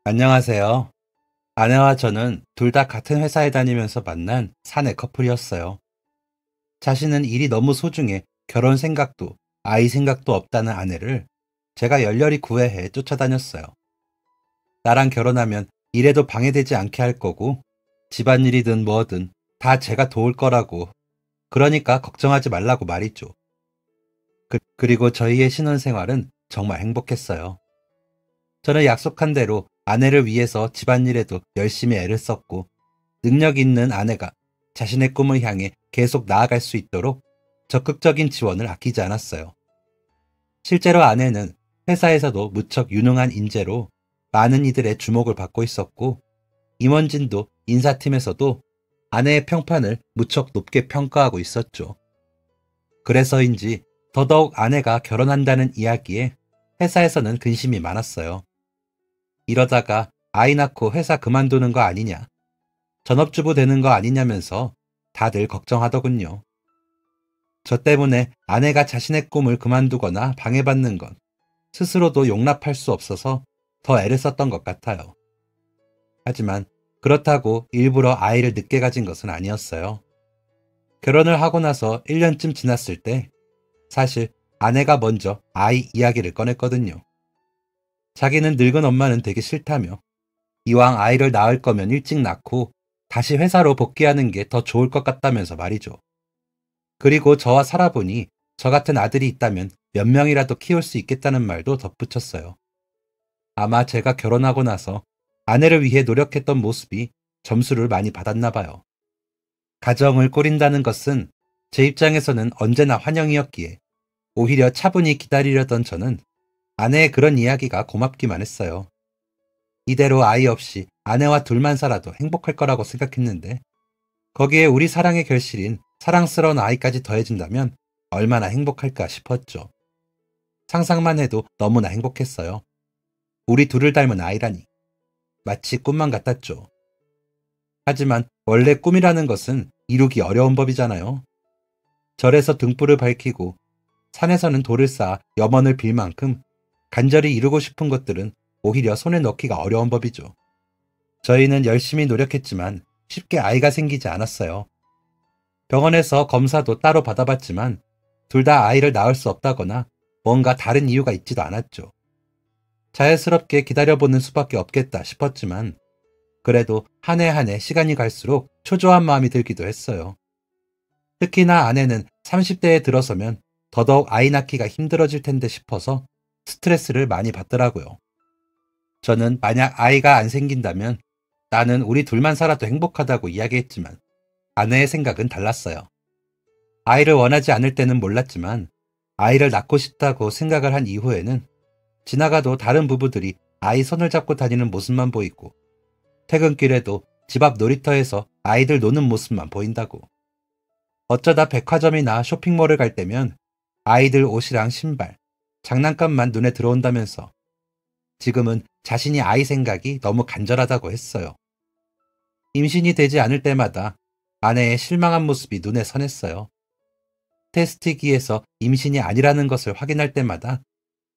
안녕하세요. 아내와 저는 둘 다 같은 회사에 다니면서 만난 사내 커플이었어요. 자신은 일이 너무 소중해 결혼 생각도 아이 생각도 없다는 아내를 제가 열렬히 구애해 쫓아다녔어요. 나랑 결혼하면 일에도 방해되지 않게 할 거고 집안일이든 뭐든 다 제가 도울 거라고. 그러니까 걱정하지 말라고 말이죠. 그리고 저희의 신혼생활은 정말 행복했어요. 저는 약속한 대로 아내를 위해서 집안일에도 열심히 애를 썼고 능력 있는 아내가 자신의 꿈을 향해 계속 나아갈 수 있도록 적극적인 지원을 아끼지 않았어요. 실제로 아내는 회사에서도 무척 유능한 인재로 많은 이들의 주목을 받고 있었고 임원진도 인사팀에서도 아내의 평판을 무척 높게 평가하고 있었죠. 그래서인지 더더욱 아내가 결혼한다는 이야기에 회사에서는 근심이 많았어요. 이러다가 아이 낳고 회사 그만두는 거 아니냐, 전업주부 되는 거 아니냐면서 다들 걱정하더군요. 저 때문에 아내가 자신의 꿈을 그만두거나 방해받는 건 스스로도 용납할 수 없어서 더 애를 썼던 것 같아요. 하지만 그렇다고 일부러 아이를 늦게 가진 것은 아니었어요. 결혼을 하고 나서 1년쯤 지났을 때 사실 아내가 먼저 아이 이야기를 꺼냈거든요. 자기는 늙은 엄마는 되게 싫다며 이왕 아이를 낳을 거면 일찍 낳고 다시 회사로 복귀하는 게 더 좋을 것 같다면서 말이죠. 그리고 저와 살아보니 저 같은 아들이 있다면 몇 명이라도 키울 수 있겠다는 말도 덧붙였어요. 아마 제가 결혼하고 나서 아내를 위해 노력했던 모습이 점수를 많이 받았나 봐요. 가정을 꾸린다는 것은 제 입장에서는 언제나 환영이었기에 오히려 차분히 기다리려던 저는 아내의 그런 이야기가 고맙기만 했어요. 이대로 아이 없이 아내와 둘만 살아도 행복할 거라고 생각했는데 거기에 우리 사랑의 결실인 사랑스러운 아이까지 더해진다면 얼마나 행복할까 싶었죠. 상상만 해도 너무나 행복했어요. 우리 둘을 닮은 아이라니. 마치 꿈만 같았죠. 하지만 원래 꿈이라는 것은 이루기 어려운 법이잖아요. 절에서 등불을 밝히고 산에서는 돌을 쌓아 염원을 빌 만큼 간절히 이루고 싶은 것들은 오히려 손에 넣기가 어려운 법이죠. 저희는 열심히 노력했지만 쉽게 아이가 생기지 않았어요. 병원에서 검사도 따로 받아봤지만 둘 다 아이를 낳을 수 없다거나 뭔가 다른 이유가 있지도 않았죠. 자연스럽게 기다려보는 수밖에 없겠다 싶었지만 그래도 한 해 한 해 시간이 갈수록 초조한 마음이 들기도 했어요. 특히나 아내는 30대에 들어서면 더더욱 아이 낳기가 힘들어질 텐데 싶어서 스트레스를 많이 받더라고요. 저는 만약 아이가 안 생긴다면 나는 우리 둘만 살아도 행복하다고 이야기했지만 아내의 생각은 달랐어요. 아이를 원하지 않을 때는 몰랐지만 아이를 낳고 싶다고 생각을 한 이후에는 지나가도 다른 부부들이 아이 손을 잡고 다니는 모습만 보이고 퇴근길에도 집 앞 놀이터에서 아이들 노는 모습만 보인다고. 어쩌다 백화점이나 쇼핑몰을 갈 때면 아이들 옷이랑 신발, 장난감만 눈에 들어온다면서 지금은 자신이 아이 생각이 너무 간절하다고 했어요. 임신이 되지 않을 때마다 아내의 실망한 모습이 눈에 선했어요. 테스트기에서 임신이 아니라는 것을 확인할 때마다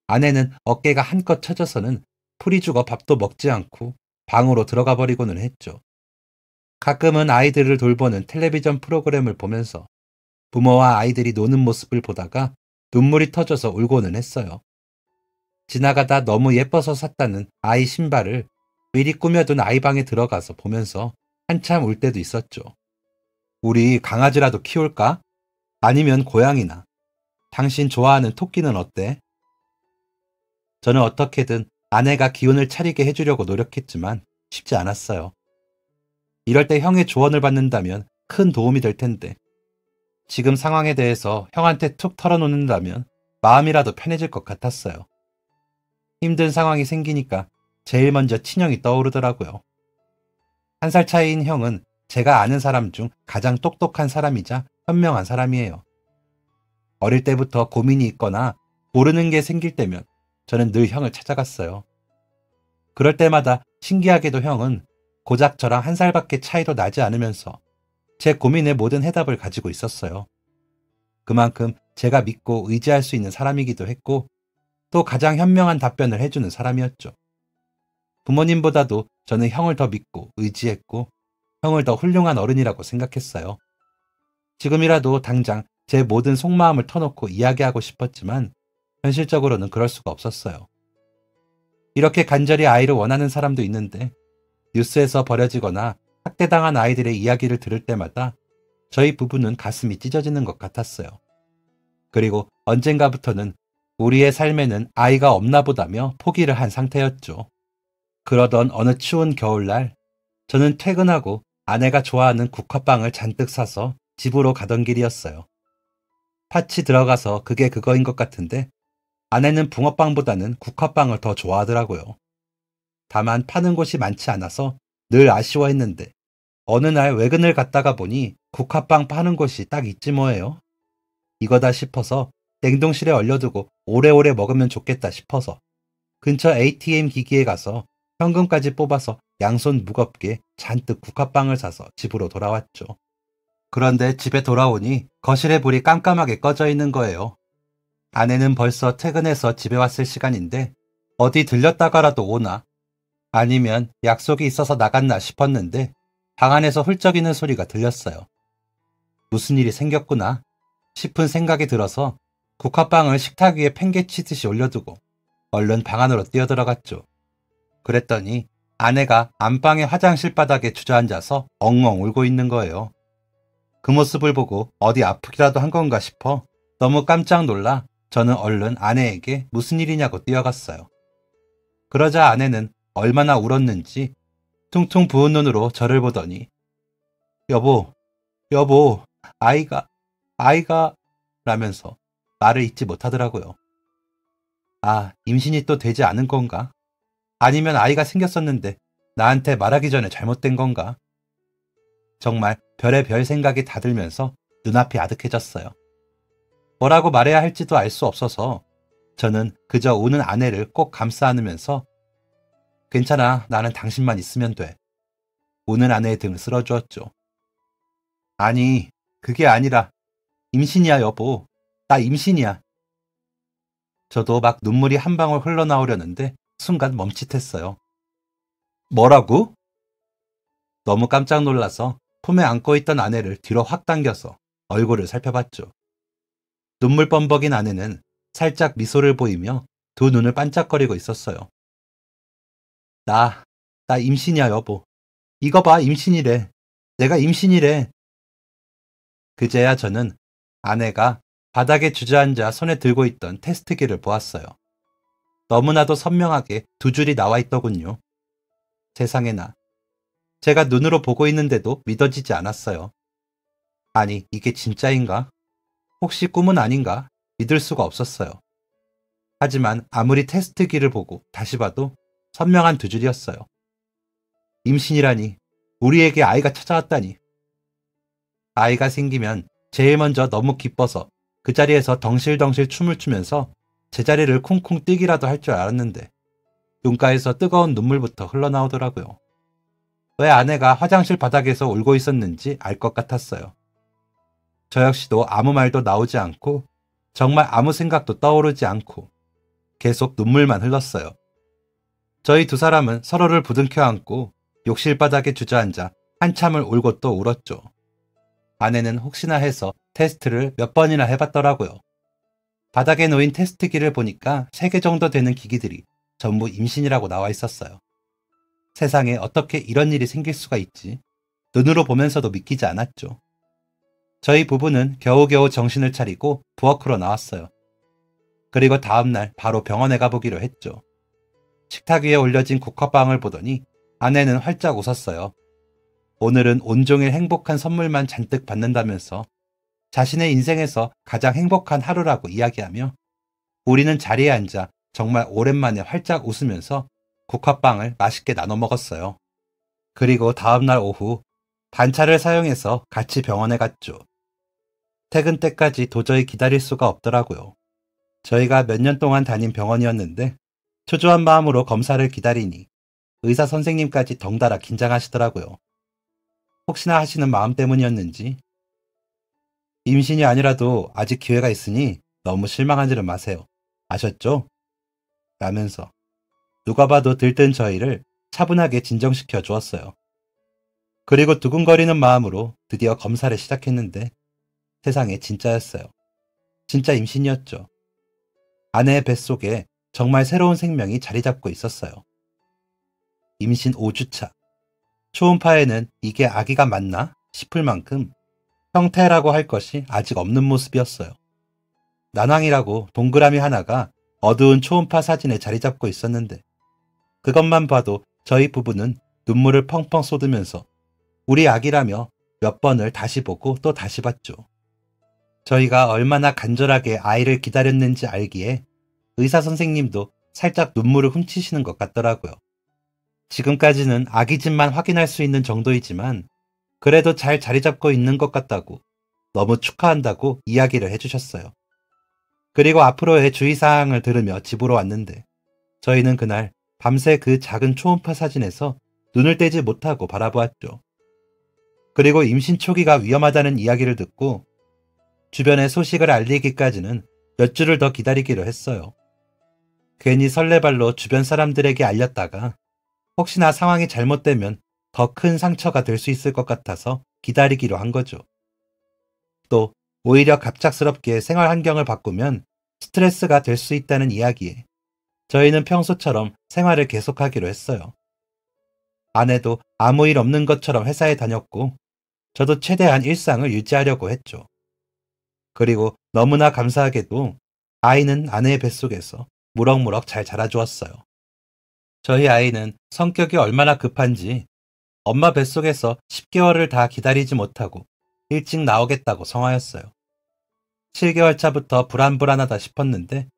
아내는 어깨가 한껏 처져서는 풀이 죽어 밥도 먹지 않고 방으로 들어가 버리고는 했죠. 가끔은 아이들을 돌보는 텔레비전 프로그램을 보면서 부모와 아이들이 노는 모습을 보다가 눈물이 터져서 울고는 했어요. 지나가다 너무 예뻐서 샀다는 아이 신발을 미리 꾸며둔 아이방에 들어가서 보면서 한참 울 때도 있었죠. 우리 강아지라도 키울까? 아니면 고양이나. 당신 좋아하는 토끼는 어때? 저는 어떻게든 아내가 기운을 차리게 해주려고 노력했지만 쉽지 않았어요. 이럴 때 형의 조언을 받는다면 큰 도움이 될 텐데 지금 상황에 대해서 형한테 툭 털어놓는다면 마음이라도 편해질 것 같았어요. 힘든 상황이 생기니까 제일 먼저 친형이 떠오르더라고요. 1살 차이인 형은 제가 아는 사람 중 가장 똑똑한 사람이자 현명한 사람이에요. 어릴 때부터 고민이 있거나 모르는 게 생길 때면 저는 늘 형을 찾아갔어요. 그럴 때마다 신기하게도 형은 고작 저랑 1살밖에 차이도 나지 않으면서 제 고민의 모든 해답을 가지고 있었어요. 그만큼 제가 믿고 의지할 수 있는 사람이기도 했고 또 가장 현명한 답변을 해주는 사람이었죠. 부모님보다도 저는 형을 더 믿고 의지했고 형을 더 훌륭한 어른이라고 생각했어요. 지금이라도 당장 제 모든 속마음을 터놓고 이야기하고 싶었지만 현실적으로는 그럴 수가 없었어요. 이렇게 간절히 아이를 원하는 사람도 있는데 뉴스에서 버려지거나 학대당한 아이들의 이야기를 들을 때마다 저희 부부는 가슴이 찢어지는 것 같았어요. 그리고 언젠가부터는 우리의 삶에는 아이가 없나 보다며 포기를 한 상태였죠. 그러던 어느 추운 겨울날 저는 퇴근하고 아내가 좋아하는 국화빵을 잔뜩 사서 집으로 가던 길이었어요. 팥이 들어가서 그게 그거인 것 같은데 아내는 붕어빵보다는 국화빵을 더 좋아하더라고요. 다만 파는 곳이 많지 않아서 늘 아쉬워했는데 어느 날 외근을 갔다가 보니 국화빵 파는 곳이 딱 있지 뭐예요. 이거다 싶어서 냉동실에 얼려두고 오래오래 먹으면 좋겠다 싶어서 근처 ATM 기기에 가서 현금까지 뽑아서 양손 무겁게 잔뜩 국화빵을 사서 집으로 돌아왔죠. 그런데 집에 돌아오니 거실에 불이 깜깜하게 꺼져 있는 거예요. 아내는 벌써 퇴근해서 집에 왔을 시간인데 어디 들렸다가라도 오나 아니면 약속이 있어서 나갔나 싶었는데 방 안에서 훌쩍이는 소리가 들렸어요. 무슨 일이 생겼구나 싶은 생각이 들어서 국화빵을 식탁 위에 팽개치듯이 올려두고 얼른 방 안으로 뛰어들어갔죠. 그랬더니 아내가 안방의 화장실 바닥에 주저앉아서 엉엉 울고 있는 거예요. 그 모습을 보고 어디 아프기라도 한 건가 싶어 너무 깜짝 놀라 저는 얼른 아내에게 무슨 일이냐고 뛰어갔어요. 그러자 아내는 얼마나 울었는지 퉁퉁 부은 눈으로 저를 보더니 여보, 아이가 라면서 말을 잇지 못하더라고요. 아, 임신이 또 되지 않은 건가? 아니면 아이가 생겼었는데 나한테 말하기 전에 잘못된 건가? 정말 별의별 생각이 다 들면서 눈앞이 아득해졌어요. 뭐라고 말해야 할지도 알 수 없어서 저는 그저 우는 아내를 꼭 감싸 안으면서 괜찮아, 나는 당신만 있으면 돼. 우는 아내의 등을 쓸어주었죠. 아니, 그게 아니라 임신이야 여보. 나 임신이야. 저도 막 눈물이 한 방울 흘러나오려는데 순간 멈칫했어요. 뭐라고? 너무 깜짝 놀라서 품에 안고 있던 아내를 뒤로 확 당겨서 얼굴을 살펴봤죠. 눈물 범벅인 아내는 살짝 미소를 보이며 두 눈을 반짝거리고 있었어요. 나 임신이야 여보. 이거 봐, 임신이래. 내가 임신이래. 그제야 저는 아내가 바닥에 주저앉아 손에 들고 있던 테스트기를 보았어요. 너무나도 선명하게 두 줄이 나와 있더군요. 세상에나. 제가 눈으로 보고 있는데도 믿어지지 않았어요. 아니, 이게 진짜인가? 혹시 꿈은 아닌가? 믿을 수가 없었어요. 하지만 아무리 테스트기를 보고 다시 봐도 선명한 두 줄이었어요. 임신이라니, 우리에게 아이가 찾아왔다니. 아이가 생기면 제일 먼저 너무 기뻐서 그 자리에서 덩실덩실 춤을 추면서 제자리를 쿵쿵 뛰기라도 할 줄 알았는데 눈가에서 뜨거운 눈물부터 흘러나오더라고요. 왜 아내가 화장실 바닥에서 울고 있었는지 알 것 같았어요. 저 역시도 아무 말도 나오지 않고 정말 아무 생각도 떠오르지 않고 계속 눈물만 흘렀어요. 저희 두 사람은 서로를 부둥켜 안고 욕실 바닥에 주저앉아 한참을 울고 또 울었죠. 아내는 혹시나 해서 테스트를 몇 번이나 해봤더라고요. 바닥에 놓인 테스트기를 보니까 3개 정도 되는 기기들이 전부 임신이라고 나와 있었어요. 세상에 어떻게 이런 일이 생길 수가 있지? 눈으로 보면서도 믿기지 않았죠. 저희 부부는 겨우겨우 정신을 차리고 부엌으로 나왔어요. 그리고 다음날 바로 병원에 가보기로 했죠. 식탁 위에 올려진 국화빵을 보더니 아내는 활짝 웃었어요. 오늘은 온종일 행복한 선물만 잔뜩 받는다면서 자신의 인생에서 가장 행복한 하루라고 이야기하며 우리는 자리에 앉아 정말 오랜만에 활짝 웃으면서 국화빵을 맛있게 나눠 먹었어요. 그리고 다음날 오후 반차를 사용해서 같이 병원에 갔죠. 퇴근 때까지 도저히 기다릴 수가 없더라고요. 저희가 몇 년 동안 다닌 병원이었는데 초조한 마음으로 검사를 기다리니 의사 선생님까지 덩달아 긴장하시더라고요. 혹시나 하시는 마음 때문이었는지 임신이 아니라도 아직 기회가 있으니 너무 실망하지는 마세요. 아셨죠? 라면서 누가 봐도 들뜬 저희를 차분하게 진정시켜 주었어요. 그리고 두근거리는 마음으로 드디어 검사를 시작했는데 세상에 진짜였어요. 진짜 임신이었죠. 아내의 뱃속에 정말 새로운 생명이 자리 잡고 있었어요. 임신 5주차. 초음파에는 이게 아기가 맞나 싶을 만큼 형태라고 할 것이 아직 없는 모습이었어요. 난황이라고 동그라미 하나가 어두운 초음파 사진에 자리 잡고 있었는데 그것만 봐도 저희 부부는 눈물을 펑펑 쏟으면서 우리 아기라며 몇 번을 다시 보고 또 다시 봤죠. 저희가 얼마나 간절하게 아이를 기다렸는지 알기에 의사 선생님도 살짝 눈물을 훔치시는 것 같더라고요. 지금까지는 아기짐만 확인할 수 있는 정도이지만 그래도 잘 자리 잡고 있는 것 같다고 너무 축하한다고 이야기를 해주셨어요. 그리고 앞으로의 주의사항을 들으며 집으로 왔는데 저희는 그날 밤새 그 작은 초음파 사진에서 눈을 떼지 못하고 바라보았죠. 그리고 임신 초기가 위험하다는 이야기를 듣고 주변에 소식을 알리기까지는 몇 주를 더 기다리기로 했어요. 괜히 설레발로 주변 사람들에게 알렸다가 혹시나 상황이 잘못되면 더 큰 상처가 될 수 있을 것 같아서 기다리기로 한 거죠. 또 오히려 갑작스럽게 생활 환경을 바꾸면 스트레스가 될 수 있다는 이야기에 저희는 평소처럼 생활을 계속하기로 했어요. 아내도 아무 일 없는 것처럼 회사에 다녔고 저도 최대한 일상을 유지하려고 했죠. 그리고 너무나 감사하게도 아이는 아내의 뱃속에서 무럭무럭 잘 자라주었어요. 저희 아이는 성격이 얼마나 급한지 엄마 뱃속에서 10개월을 다 기다리지 못하고 일찍 나오겠다고 성화였어요. 7개월 차부터 불안불안하다 싶었는데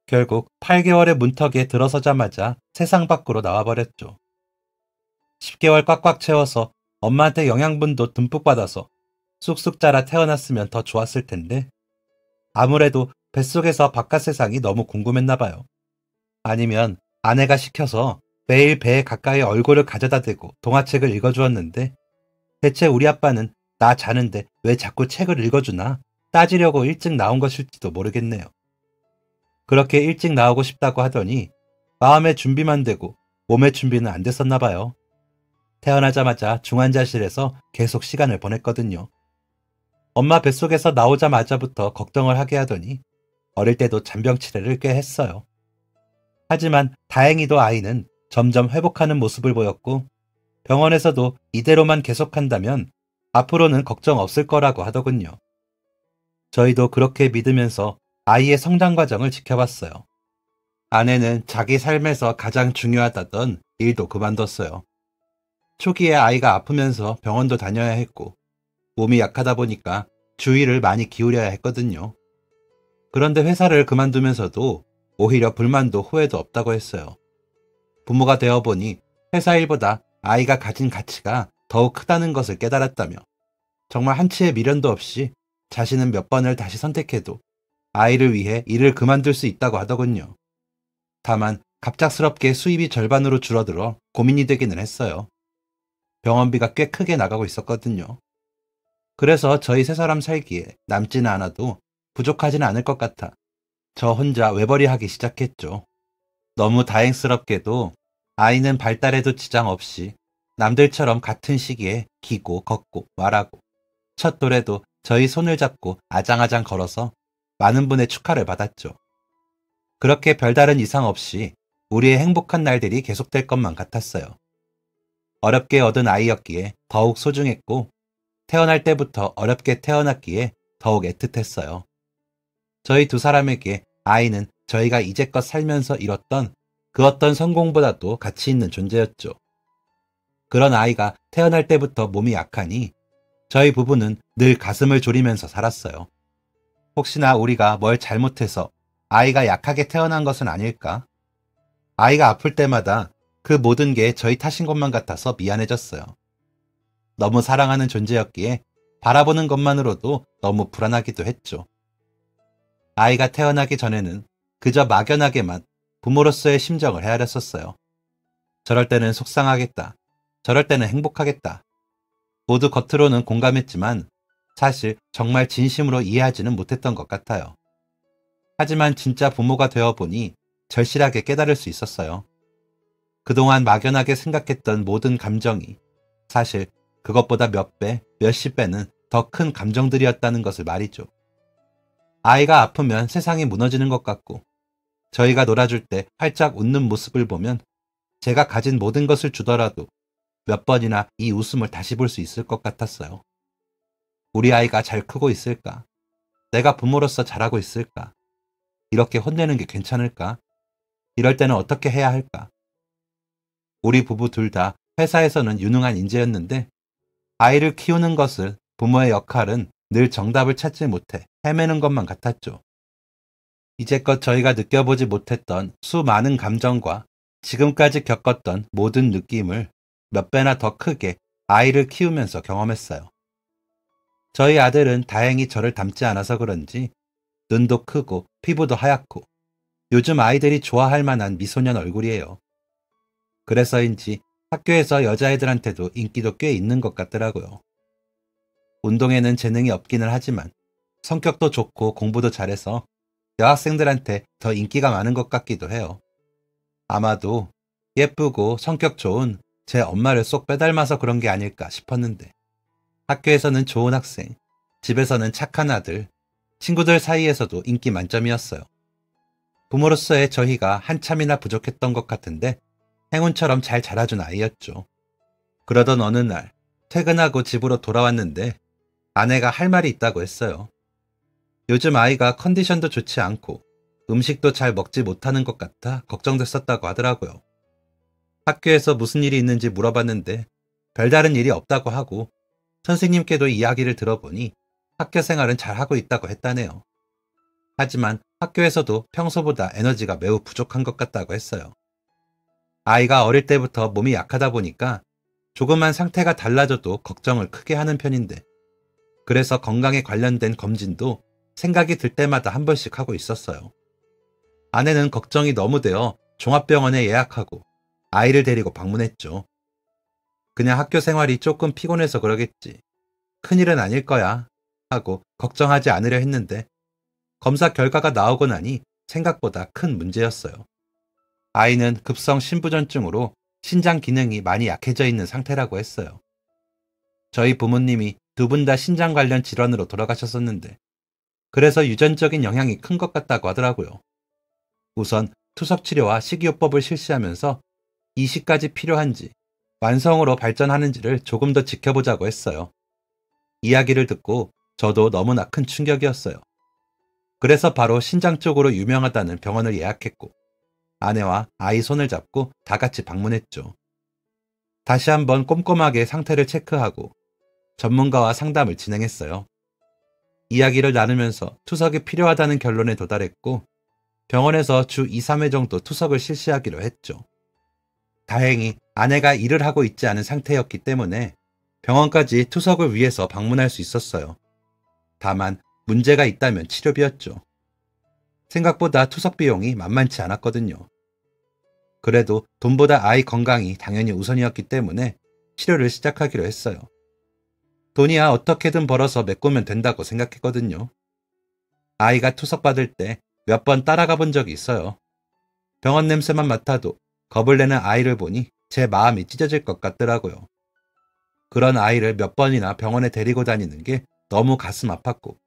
결국 8개월의 문턱에 들어서자마자 세상 밖으로 나와버렸죠. 10개월 꽉꽉 채워서 엄마한테 영양분도 듬뿍 받아서 쑥쑥 자라 태어났으면 더 좋았을 텐데 아무래도 뱃속에서 바깥 세상이 너무 궁금했나 봐요. 아니면 아내가 시켜서 매일 배에 가까이 얼굴을 가져다 대고 동화책을 읽어주었는데 대체 우리 아빠는 나 자는데 왜 자꾸 책을 읽어주나 따지려고 일찍 나온 것일지도 모르겠네요. 그렇게 일찍 나오고 싶다고 하더니 마음의 준비만 되고 몸의 준비는 안 됐었나 봐요. 태어나자마자 중환자실에서 계속 시간을 보냈거든요. 엄마 뱃속에서 나오자마자부터 걱정을 하게 하더니 어릴 때도 잔병 치레를 꽤 했어요. 하지만 다행히도 아이는 점점 회복하는 모습을 보였고 병원에서도 이대로만 계속한다면 앞으로는 걱정 없을 거라고 하더군요. 저희도 그렇게 믿으면서 아이의 성장 과정을 지켜봤어요. 아내는 자기 삶에서 가장 중요하다던 일도 그만뒀어요. 초기에 아이가 아프면서 병원도 다녀야 했고 몸이 약하다 보니까 주의를 많이 기울여야 했거든요. 그런데 회사를 그만두면서도 오히려 불만도 후회도 없다고 했어요. 부모가 되어보니 회사 일보다 아이가 가진 가치가 더욱 크다는 것을 깨달았다며 정말 한치의 미련도 없이 자신은 몇 번을 다시 선택해도 아이를 위해 일을 그만둘 수 있다고 하더군요. 다만 갑작스럽게 수입이 절반으로 줄어들어 고민이 되기는 했어요. 병원비가 꽤 크게 나가고 있었거든요. 그래서 저희 세 사람 살기에 남지는 않아도 부족하지는 않을 것 같아 저 혼자 외벌이 하기 시작했죠. 너무 다행스럽게도 아이는 발달에도 지장 없이 남들처럼 같은 시기에 기고 걷고 말하고 첫 노래도 저희 손을 잡고 아장아장 걸어서 많은 분의 축하를 받았죠. 그렇게 별다른 이상 없이 우리의 행복한 날들이 계속될 것만 같았어요. 어렵게 얻은 아이였기에 더욱 소중했고 태어날 때부터 어렵게 태어났기에 더욱 애틋했어요. 저희 두 사람에게 아이는 저희가 이제껏 살면서 이뤘던 그 어떤 성공보다도 가치 있는 존재였죠. 그런 아이가 태어날 때부터 몸이 약하니 저희 부부는 늘 가슴을 졸이면서 살았어요. 혹시나 우리가 뭘 잘못해서 아이가 약하게 태어난 것은 아닐까? 아이가 아플 때마다 그 모든 게 저희 탓인 것만 같아서 미안해졌어요. 너무 사랑하는 존재였기에 바라보는 것만으로도 너무 불안하기도 했죠. 아이가 태어나기 전에는 그저 막연하게만 부모로서의 심정을 헤아렸었어요. 저럴 때는 속상하겠다. 저럴 때는 행복하겠다. 모두 겉으로는 공감했지만 사실 정말 진심으로 이해하지는 못했던 것 같아요. 하지만 진짜 부모가 되어보니 절실하게 깨달을 수 있었어요. 그동안 막연하게 생각했던 모든 감정이 사실 그것보다 몇 배, 몇십 배는 더 큰 감정들이었다는 것을 말이죠. 아이가 아프면 세상이 무너지는 것 같고 저희가 놀아줄 때 활짝 웃는 모습을 보면 제가 가진 모든 것을 주더라도 몇 번이나 이 웃음을 다시 볼 수 있을 것 같았어요. 우리 아이가 잘 크고 있을까? 내가 부모로서 잘하고 있을까? 이렇게 혼내는 게 괜찮을까? 이럴 때는 어떻게 해야 할까? 우리 부부 둘 다 회사에서는 유능한 인재였는데 아이를 키우는 것을 부모의 역할은 늘 정답을 찾지 못해 헤매는 것만 같았죠. 이제껏 저희가 느껴보지 못했던 수많은 감정과 지금까지 겪었던 모든 느낌을 몇 배나 더 크게 아이를 키우면서 경험했어요. 저희 아들은 다행히 저를 닮지 않아서 그런지 눈도 크고 피부도 하얗고 요즘 아이들이 좋아할 만한 미소년 얼굴이에요. 그래서인지 학교에서 여자애들한테도 인기도 꽤 있는 것 같더라고요. 운동에는 재능이 없기는 하지만 성격도 좋고 공부도 잘해서 여학생들한테 더 인기가 많은 것 같기도 해요. 아마도 예쁘고 성격 좋은 제 엄마를 쏙 빼닮아서 그런 게 아닐까 싶었는데 학교에서는 좋은 학생, 집에서는 착한 아들, 친구들 사이에서도 인기 만점이었어요. 부모로서의 저희가 한참이나 부족했던 것 같은데 행운처럼 잘 자라준 아이였죠. 그러던 어느 날 퇴근하고 집으로 돌아왔는데 아내가 할 말이 있다고 했어요. 요즘 아이가 컨디션도 좋지 않고 음식도 잘 먹지 못하는 것 같아 걱정됐었다고 하더라고요. 학교에서 무슨 일이 있는지 물어봤는데 별다른 일이 없다고 하고 선생님께도 이야기를 들어보니 학교 생활은 잘하고 있다고 했다네요. 하지만 학교에서도 평소보다 에너지가 매우 부족한 것 같다고 했어요. 아이가 어릴 때부터 몸이 약하다 보니까 조금만 상태가 달라져도 걱정을 크게 하는 편인데 그래서 건강에 관련된 검진도 생각이 들 때마다 한 번씩 하고 있었어요. 아내는 걱정이 너무 되어 종합병원에 예약하고 아이를 데리고 방문했죠. 그냥 학교 생활이 조금 피곤해서 그러겠지. 큰일은 아닐 거야 하고 걱정하지 않으려 했는데 검사 결과가 나오고 나니 생각보다 큰 문제였어요. 아이는 급성 신부전증으로 신장 기능이 많이 약해져 있는 상태라고 했어요. 저희 부모님이 두 분 다 신장 관련 질환으로 돌아가셨었는데 그래서 유전적인 영향이 큰 것 같다고 하더라고요. 우선 투석치료와 식이요법을 실시하면서 이식까지 필요한지 완성으로 발전하는지를 조금 더 지켜보자고 했어요. 이야기를 듣고 저도 너무나 큰 충격이었어요. 그래서 바로 신장 쪽으로 유명하다는 병원을 예약했고 아내와 아이 손을 잡고 다 같이 방문했죠. 다시 한번 꼼꼼하게 상태를 체크하고 전문가와 상담을 진행했어요. 이야기를 나누면서 투석이 필요하다는 결론에 도달했고 병원에서 주 2, 3회 정도 투석을 실시하기로 했죠. 다행히 아내가 일을 하고 있지 않은 상태였기 때문에 병원까지 투석을 위해서 방문할 수 있었어요. 다만 문제가 있다면 치료비였죠. 생각보다 투석 비용이 만만치 않았거든요. 그래도 돈보다 아이 건강이 당연히 우선이었기 때문에 치료를 시작하기로 했어요. 돈이야 어떻게든 벌어서 메꾸면 된다고 생각했거든요. 아이가 투석받을 때 몇 번 따라가 본 적이 있어요. 병원 냄새만 맡아도 겁을 내는 아이를 보니 제 마음이 찢어질 것 같더라고요. 그런 아이를 몇 번이나 병원에 데리고 다니는 게 너무 가슴 아팠고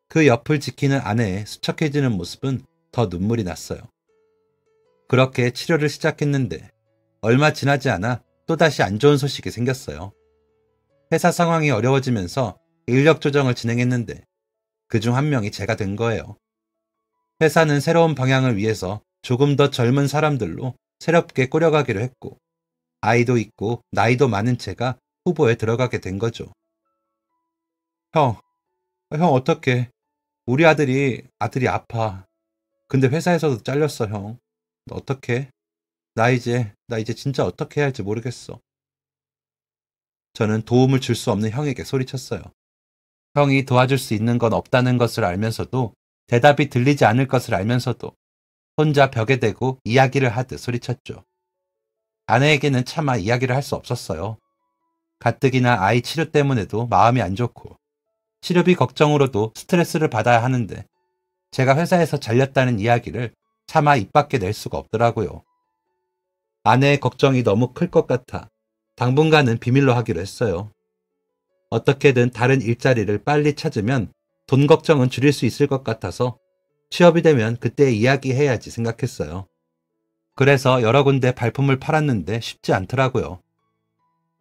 그 옆을 지키는 아내의 수척해지는 모습은 더 눈물이 났어요. 그렇게 치료를 시작했는데 얼마 지나지 않아 또다시 안 좋은 소식이 생겼어요. 회사 상황이 어려워지면서 인력 조정을 진행했는데 그중 한 명이 제가 된 거예요. 회사는 새로운 방향을 위해서 조금 더 젊은 사람들로 새롭게 꾸려가기로 했고 아이도 있고 나이도 많은 제가 후보에 들어가게 된 거죠. 형 어떡해. 우리 아들이 아파. 근데 회사에서도 잘렸어, 형. 어떡해? 나 이제 진짜 어떻게 해야 할지 모르겠어. 저는 도움을 줄 수 없는 형에게 소리쳤어요. 형이 도와줄 수 있는 건 없다는 것을 알면서도 대답이 들리지 않을 것을 알면서도 혼자 벽에 대고 이야기를 하듯 소리쳤죠. 아내에게는 차마 이야기를 할 수 없었어요. 가뜩이나 아이 치료 때문에도 마음이 안 좋고 치료비 걱정으로도 스트레스를 받아야 하는데 제가 회사에서 잘렸다는 이야기를 차마 입 밖에 낼 수가 없더라고요. 아내의 걱정이 너무 클 것 같아 당분간은 비밀로 하기로 했어요. 어떻게든 다른 일자리를 빨리 찾으면 돈 걱정은 줄일 수 있을 것 같아서 취업이 되면 그때 이야기해야지 생각했어요. 그래서 여러 군데 발품을 팔았는데 쉽지 않더라고요.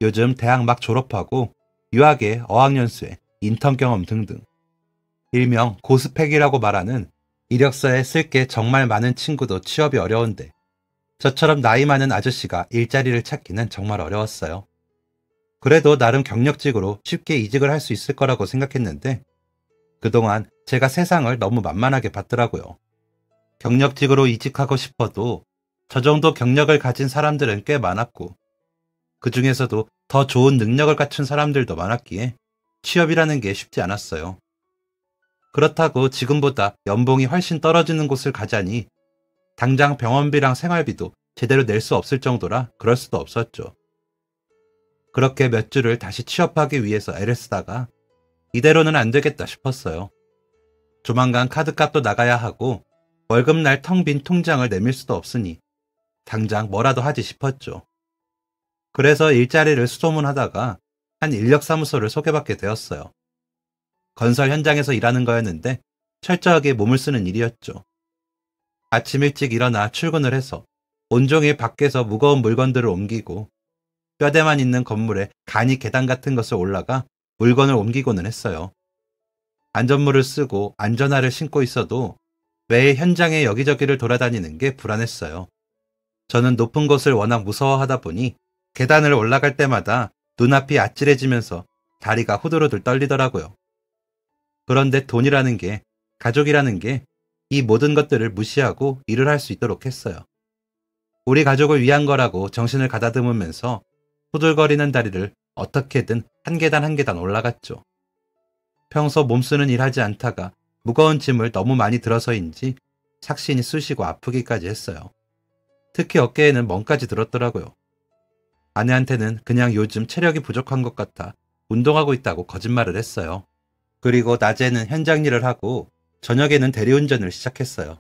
요즘 대학 막 졸업하고 유학에 어학연수에 인턴 경험 등등 일명 고스펙이라고 말하는 이력서에 쓸 게 정말 많은 친구도 취업이 어려운데 저처럼 나이 많은 아저씨가 일자리를 찾기는 정말 어려웠어요. 그래도 나름 경력직으로 쉽게 이직을 할 수 있을 거라고 생각했는데 그동안 제가 세상을 너무 만만하게 봤더라고요. 경력직으로 이직하고 싶어도 저 정도 경력을 가진 사람들은 꽤 많았고 그 중에서도 더 좋은 능력을 갖춘 사람들도 많았기에 취업이라는 게 쉽지 않았어요. 그렇다고 지금보다 연봉이 훨씬 떨어지는 곳을 가자니 당장 병원비랑 생활비도 제대로 낼 수 없을 정도라 그럴 수도 없었죠. 그렇게 몇 주를 다시 취업하기 위해서 애를 쓰다가 이대로는 안 되겠다 싶었어요. 조만간 카드값도 나가야 하고 월급날 텅 빈 통장을 내밀 수도 없으니 당장 뭐라도 하지 싶었죠. 그래서 일자리를 수소문하다가 한 인력사무소를 소개받게 되었어요. 건설 현장에서 일하는 거였는데 철저하게 몸을 쓰는 일이었죠. 아침 일찍 일어나 출근을 해서 온종일 밖에서 무거운 물건들을 옮기고 뼈대만 있는 건물에 간이 계단 같은 것을 올라가 물건을 옮기고는 했어요. 안전모를 쓰고 안전화를 신고 있어도 매일 현장에 여기저기를 돌아다니는 게 불안했어요. 저는 높은 곳을 워낙 무서워하다 보니 계단을 올라갈 때마다 눈앞이 아찔해지면서 다리가 후들후들 떨리더라고요. 그런데 돈이라는 게, 가족이라는 게 이 모든 것들을 무시하고 일을 할 수 있도록 했어요. 우리 가족을 위한 거라고 정신을 가다듬으면서 후들거리는 다리를 어떻게든 한 계단 한 계단 올라갔죠. 평소 몸쓰는 일 하지 않다가 무거운 짐을 너무 많이 들어서인지 삭신이 쑤시고 아프기까지 했어요. 특히 어깨에는 멍까지 들었더라고요. 아내한테는 그냥 요즘 체력이 부족한 것 같아 운동하고 있다고 거짓말을 했어요. 그리고 낮에는 현장 일을 하고 저녁에는 대리운전을 시작했어요.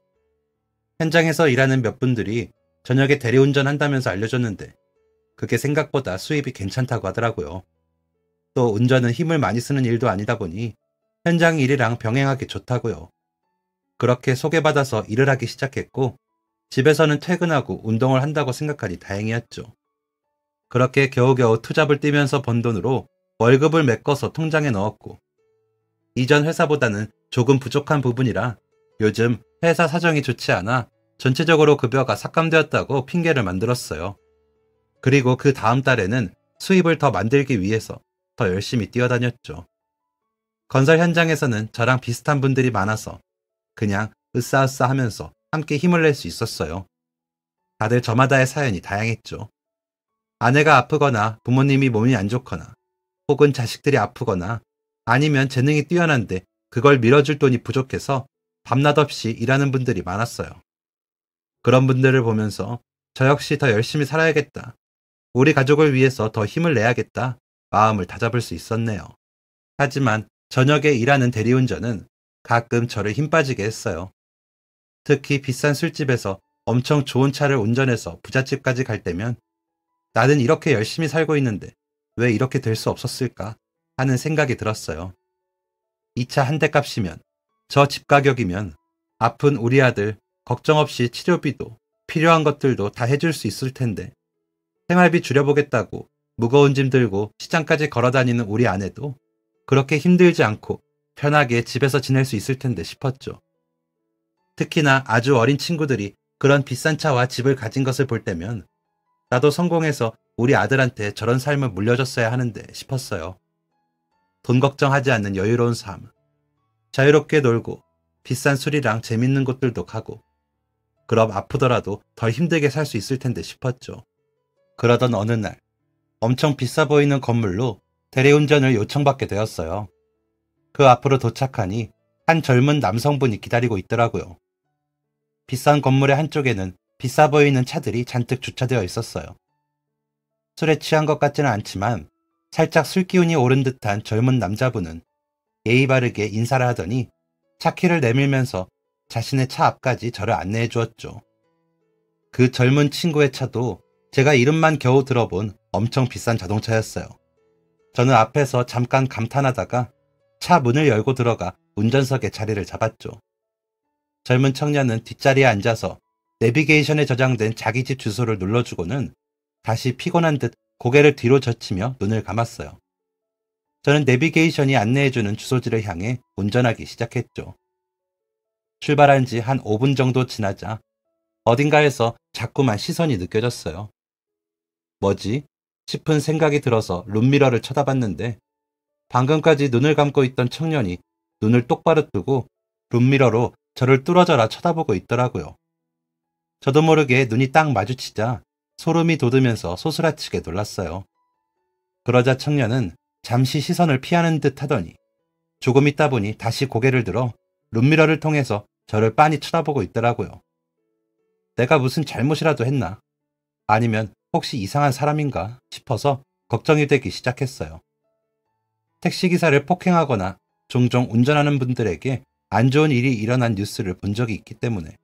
현장에서 일하는 몇 분들이 저녁에 대리운전 한다면서 알려줬는데 그게 생각보다 수입이 괜찮다고 하더라고요. 또 운전은 힘을 많이 쓰는 일도 아니다 보니 현장 일이랑 병행하기 좋다고요. 그렇게 소개받아서 일을 하기 시작했고 집에서는 퇴근하고 운동을 한다고 생각하니 다행이었죠. 그렇게 겨우겨우 투잡을 뛰면서 번 돈으로 월급을 메꿔서 통장에 넣었고 이전 회사보다는 조금 부족한 부분이라 요즘 회사 사정이 좋지 않아 전체적으로 급여가 삭감되었다고 핑계를 만들었어요. 그리고 그 다음 달에는 수입을 더 만들기 위해서 더 열심히 뛰어다녔죠. 건설 현장에서는 저랑 비슷한 분들이 많아서 그냥 으싸으싸 하면서 함께 힘을 낼 수 있었어요. 다들 저마다의 사연이 다양했죠. 아내가 아프거나 부모님이 몸이 안 좋거나 혹은 자식들이 아프거나 아니면 재능이 뛰어난데 그걸 밀어줄 돈이 부족해서 밤낮 없이 일하는 분들이 많았어요. 그런 분들을 보면서 저 역시 더 열심히 살아야겠다. 우리 가족을 위해서 더 힘을 내야겠다. 마음을 다잡을 수 있었네요. 하지만 저녁에 일하는 대리운전은 가끔 저를 힘 빠지게 했어요. 특히 비싼 술집에서 엄청 좋은 차를 운전해서 부잣집까지 갈 때면 나는 이렇게 열심히 살고 있는데 왜 이렇게 될 수 없었을까 하는 생각이 들었어요. 이 차 한 대 값이면 저 집 가격이면 아픈 우리 아들 걱정 없이 치료비도 필요한 것들도 다 해줄 수 있을 텐데 생활비 줄여보겠다고 무거운 짐 들고 시장까지 걸어다니는 우리 아내도 그렇게 힘들지 않고 편하게 집에서 지낼 수 있을 텐데 싶었죠. 특히나 아주 어린 친구들이 그런 비싼 차와 집을 가진 것을 볼 때면 나도 성공해서 우리 아들한테 저런 삶을 물려줬어야 하는데 싶었어요. 돈 걱정하지 않는 여유로운 삶, 자유롭게 놀고 비싼 술이랑 재밌는 곳들도 가고 그럼 아프더라도 덜 힘들게 살 수 있을 텐데 싶었죠. 그러던 어느 날 엄청 비싸 보이는 건물로 대리운전을 요청받게 되었어요. 그 앞으로 도착하니 한 젊은 남성분이 기다리고 있더라고요. 비싼 건물의 한쪽에는 비싸 보이는 차들이 잔뜩 주차되어 있었어요. 술에 취한 것 같지는 않지만 살짝 술 기운이 오른 듯한 젊은 남자분은 예의 바르게 인사를 하더니 차키를 내밀면서 자신의 차 앞까지 저를 안내해 주었죠. 그 젊은 친구의 차도 제가 이름만 겨우 들어본 엄청 비싼 자동차였어요. 저는 앞에서 잠깐 감탄하다가 차 문을 열고 들어가 운전석에 자리를 잡았죠. 젊은 청년은 뒷자리에 앉아서 내비게이션에 저장된 자기 집 주소를 눌러주고는 다시 피곤한 듯 고개를 뒤로 젖히며 눈을 감았어요. 저는 내비게이션이 안내해주는 주소지를 향해 운전하기 시작했죠. 출발한 지 한 5분 정도 지나자 어딘가에서 자꾸만 시선이 느껴졌어요. 뭐지? 싶은 생각이 들어서 룸미러를 쳐다봤는데 방금까지 눈을 감고 있던 청년이 눈을 똑바로 뜨고 룸미러로 저를 뚫어져라 쳐다보고 있더라고요. 저도 모르게 눈이 딱 마주치자 소름이 돋으면서 소스라치게 놀랐어요. 그러자 청년은 잠시 시선을 피하는 듯 하더니 조금 있다 보니 다시 고개를 들어 룸미러를 통해서 저를 빤히 쳐다보고 있더라고요. 내가 무슨 잘못이라도 했나? 아니면 혹시 이상한 사람인가 싶어서 걱정이 되기 시작했어요. 택시기사를 폭행하거나 종종 운전하는 분들에게 안 좋은 일이 일어난 뉴스를 본 적이 있기 때문에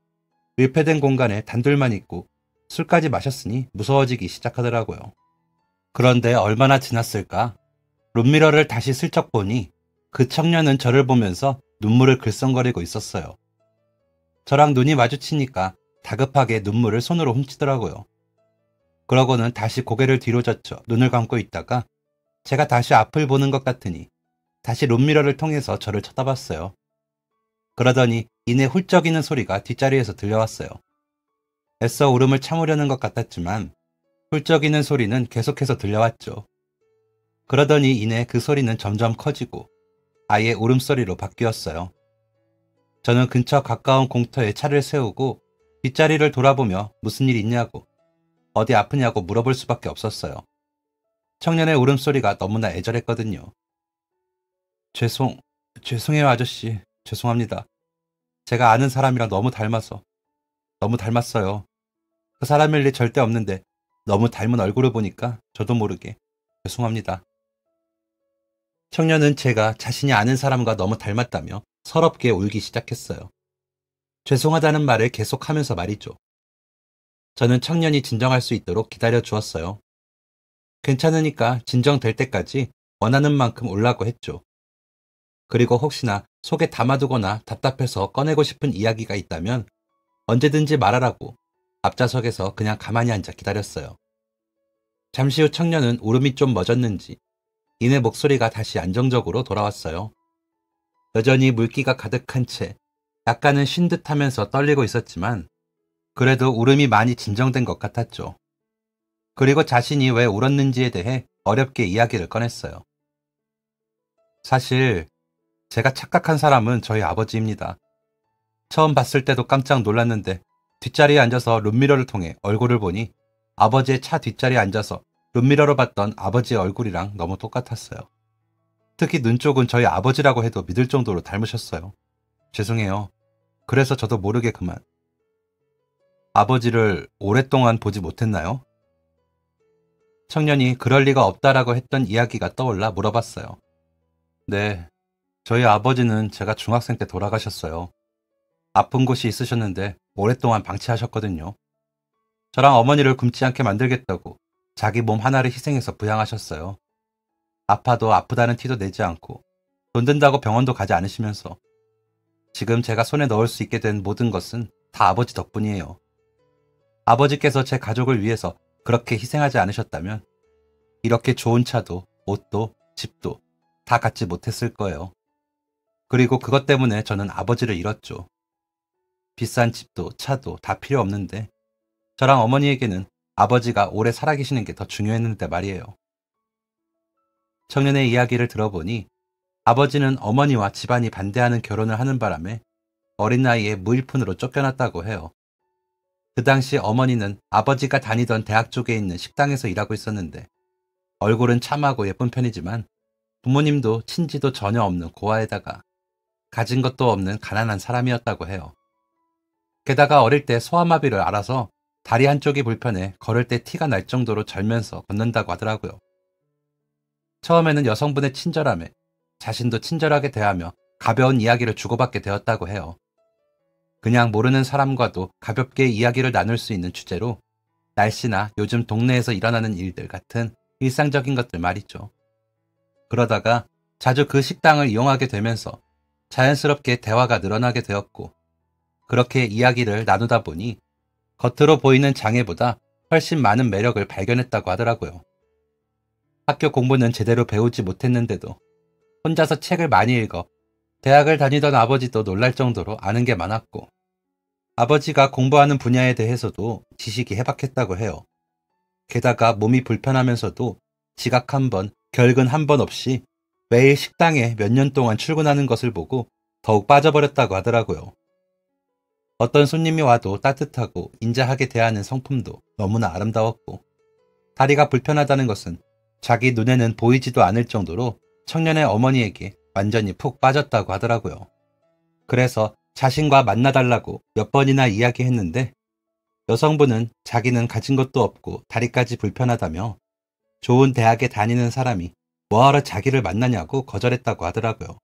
밀폐된 공간에 단둘만 있고 술까지 마셨으니 무서워지기 시작하더라고요. 그런데 얼마나 지났을까? 룸미러를 다시 슬쩍 보니 그 청년은 저를 보면서 눈물을 글썽거리고 있었어요. 저랑 눈이 마주치니까 다급하게 눈물을 손으로 훔치더라고요. 그러고는 다시 고개를 뒤로 젖혀 눈을 감고 있다가 제가 다시 앞을 보는 것 같으니 다시 룸미러를 통해서 저를 쳐다봤어요. 그러더니 이내 훌쩍이는 소리가 뒷자리에서 들려왔어요. 애써 울음을 참으려는 것 같았지만 훌쩍이는 소리는 계속해서 들려왔죠. 그러더니 이내 그 소리는 점점 커지고 아예 울음소리로 바뀌었어요. 저는 근처 가까운 공터에 차를 세우고 뒷자리를 돌아보며 무슨 일 있냐고 어디 아프냐고 물어볼 수밖에 없었어요. 청년의 울음소리가 너무나 애절했거든요. 죄송해요 아저씨. 죄송합니다. 제가 아는 사람이랑 너무 닮았어요. 그 사람일 리 절대 없는데 너무 닮은 얼굴을 보니까 저도 모르게 죄송합니다. 청년은 제가 자신이 아는 사람과 너무 닮았다며 서럽게 울기 시작했어요. 죄송하다는 말을 계속하면서 말이죠. 저는 청년이 진정할 수 있도록 기다려 주었어요. 괜찮으니까 진정될 때까지 원하는 만큼 울라고 했죠. 그리고 혹시나 속에 담아두거나 답답해서 꺼내고 싶은 이야기가 있다면 언제든지 말하라고 앞좌석에서 그냥 가만히 앉아 기다렸어요. 잠시 후 청년은 울음이 좀 멎었는지 이내 목소리가 다시 안정적으로 돌아왔어요. 여전히 물기가 가득한 채 약간은 쉰 듯하면서 떨리고 있었지만 그래도 울음이 많이 진정된 것 같았죠. 그리고 자신이 왜 울었는지에 대해 어렵게 이야기를 꺼냈어요. 사실 제가 착각한 사람은 저희 아버지입니다. 처음 봤을 때도 깜짝 놀랐는데 뒷자리에 앉아서 룸미러를 통해 얼굴을 보니 아버지의 차 뒷자리에 앉아서 룸미러로 봤던 아버지의 얼굴이랑 너무 똑같았어요. 특히 눈 쪽은 저희 아버지라고 해도 믿을 정도로 닮으셨어요. 죄송해요. 그래서 저도 모르게 그만. 아버지를 오랫동안 보지 못했나요? 청년이 그럴 리가 없다라고 했던 이야기가 떠올라 물어봤어요. 네, 저희 아버지는 제가 중학생 때 돌아가셨어요. 아픈 곳이 있으셨는데 오랫동안 방치하셨거든요. 저랑 어머니를 굶지 않게 만들겠다고 자기 몸 하나를 희생해서 부양하셨어요. 아파도 아프다는 티도 내지 않고 돈 든다고 병원도 가지 않으시면서 지금 제가 손에 넣을 수 있게 된 모든 것은 다 아버지 덕분이에요. 아버지께서 제 가족을 위해서 그렇게 희생하지 않으셨다면 이렇게 좋은 차도 옷도 집도 다 갖지 못했을 거예요. 그리고 그것 때문에 저는 아버지를 잃었죠. 비싼 집도 차도 다 필요 없는데 저랑 어머니에게는 아버지가 오래 살아계시는 게 더 중요했는데 말이에요. 청년의 이야기를 들어보니 아버지는 어머니와 집안이 반대하는 결혼을 하는 바람에 어린 나이에 무일푼으로 쫓겨났다고 해요. 그 당시 어머니는 아버지가 다니던 대학 쪽에 있는 식당에서 일하고 있었는데 얼굴은 참하고 예쁜 편이지만 부모님도 친지도 전혀 없는 고아에다가 가진 것도 없는 가난한 사람이었다고 해요. 게다가 어릴 때 소아마비를 앓아서 다리 한쪽이 불편해 걸을 때 티가 날 정도로 절면서 걷는다고 하더라고요. 처음에는 여성분의 친절함에 자신도 친절하게 대하며 가벼운 이야기를 주고받게 되었다고 해요. 그냥 모르는 사람과도 가볍게 이야기를 나눌 수 있는 주제로 날씨나 요즘 동네에서 일어나는 일들 같은 일상적인 것들 말이죠. 그러다가 자주 그 식당을 이용하게 되면서 자연스럽게 대화가 늘어나게 되었고, 그렇게 이야기를 나누다 보니 겉으로 보이는 장애보다 훨씬 많은 매력을 발견했다고 하더라고요. 학교 공부는 제대로 배우지 못했는데도 혼자서 책을 많이 읽어 대학을 다니던 아버지도 놀랄 정도로 아는 게 많았고, 아버지가 공부하는 분야에 대해서도 지식이 해박했다고 해요. 게다가 몸이 불편하면서도 지각 한 번, 결근 한 번 없이 매일 식당에 몇 년 동안 출근하는 것을 보고 더욱 빠져버렸다고 하더라고요. 어떤 손님이 와도 따뜻하고 인자하게 대하는 성품도 너무나 아름다웠고, 다리가 불편하다는 것은 자기 눈에는 보이지도 않을 정도로 청년의 어머니에게 완전히 푹 빠졌다고 하더라고요. 그래서 자신과 만나달라고 몇 번이나 이야기했는데, 여성분은 자기는 가진 것도 없고 다리까지 불편하다며 좋은 대학에 다니는 사람이 뭐하러 자기를 만나냐고 거절했다고 하더라고요.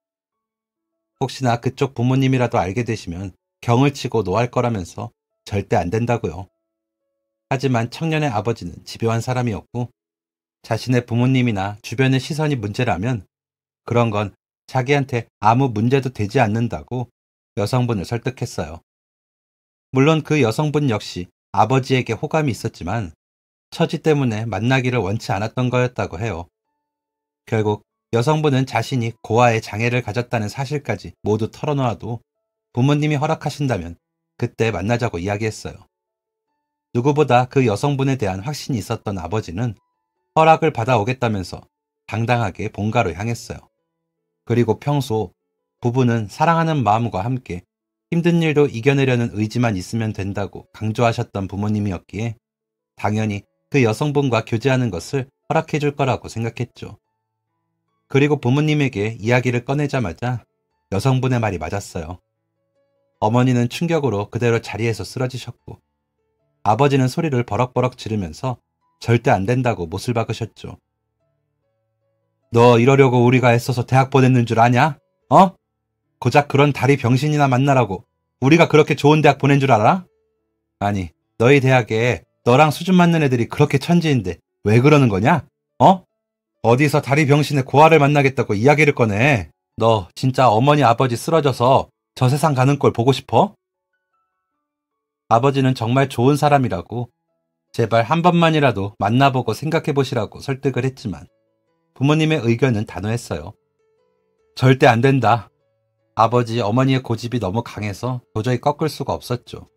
혹시나 그쪽 부모님이라도 알게 되시면 경을 치고 노할 거라면서 절대 안 된다고요. 하지만 청년의 아버지는 집요한 사람이었고, 자신의 부모님이나 주변의 시선이 문제라면 그런 건 자기한테 아무 문제도 되지 않는다고 여성분을 설득했어요. 물론 그 여성분 역시 아버지에게 호감이 있었지만 처지 때문에 만나기를 원치 않았던 거였다고 해요. 결국 여성분은 자신이 고아의 장애를 가졌다는 사실까지 모두 털어놓아도 부모님이 허락하신다면 그때 만나자고 이야기했어요. 누구보다 그 여성분에 대한 확신이 있었던 아버지는 허락을 받아오겠다면서 당당하게 본가로 향했어요. 그리고 평소 부부는 사랑하는 마음과 함께 힘든 일도 이겨내려는 의지만 있으면 된다고 강조하셨던 부모님이었기에 당연히 그 여성분과 교제하는 것을 허락해 줄 거라고 생각했죠. 그리고 부모님에게 이야기를 꺼내자마자 여성분의 말이 맞았어요. 어머니는 충격으로 그대로 자리에서 쓰러지셨고, 아버지는 소리를 버럭버럭 지르면서 절대 안 된다고 못을 박으셨죠. 너 이러려고 우리가 애써서 대학 보냈는 줄 아냐? 어? 고작 그런 다리 병신이나 만나라고 우리가 그렇게 좋은 대학 보낸 줄 알아? 아니, 너희 대학에 너랑 수준 맞는 애들이 그렇게 천지인데 왜 그러는 거냐? 어? 어디서 다리 병신의 고아를 만나겠다고 이야기를 꺼내. 너 진짜 어머니 아버지 쓰러져서 저 세상 가는 꼴 보고 싶어? 아버지는 정말 좋은 사람이라고 제발 한 번만이라도 만나보고 생각해보시라고 설득을 했지만 부모님의 의견은 단호했어요. 절대 안 된다. 아버지, 어머니의 고집이 너무 강해서 도저히 꺾을 수가 없었죠.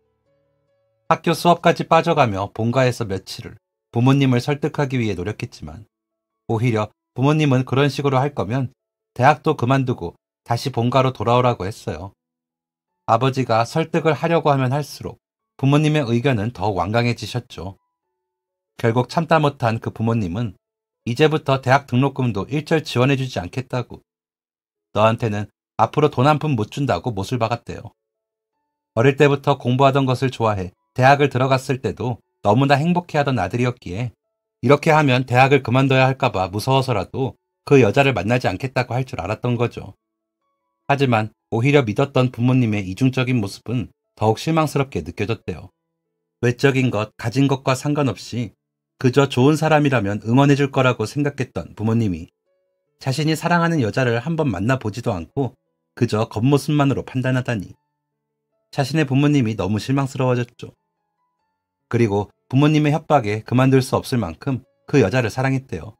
학교 수업까지 빠져가며 본가에서 며칠을 부모님을 설득하기 위해 노력했지만 오히려 부모님은 그런 식으로 할 거면 대학도 그만두고 다시 본가로 돌아오라고 했어요. 아버지가 설득을 하려고 하면 할수록 부모님의 의견은 더욱 완강해지셨죠. 결국 참다 못한 그 부모님은 이제부터 대학 등록금도 일절 지원해주지 않겠다고, 너한테는 앞으로 돈 한 푼 못 준다고 못을 박았대요. 어릴 때부터 공부하던 것을 좋아해 대학을 들어갔을 때도 너무나 행복해하던 아들이었기에 이렇게 하면 대학을 그만둬야 할까봐 무서워서라도 그 여자를 만나지 않겠다고 할 줄 알았던 거죠. 하지만 오히려 믿었던 부모님의 이중적인 모습은 더욱 실망스럽게 느껴졌대요. 외적인 것, 가진 것과 상관없이 그저 좋은 사람이라면 응원해줄 거라고 생각했던 부모님이 자신이 사랑하는 여자를 한번 만나보지도 않고 그저 겉모습만으로 판단하다니, 자신의 부모님이 너무 실망스러워졌죠. 그리고 부모님의 협박에 그만둘 수 없을 만큼 그 여자를 사랑했대요.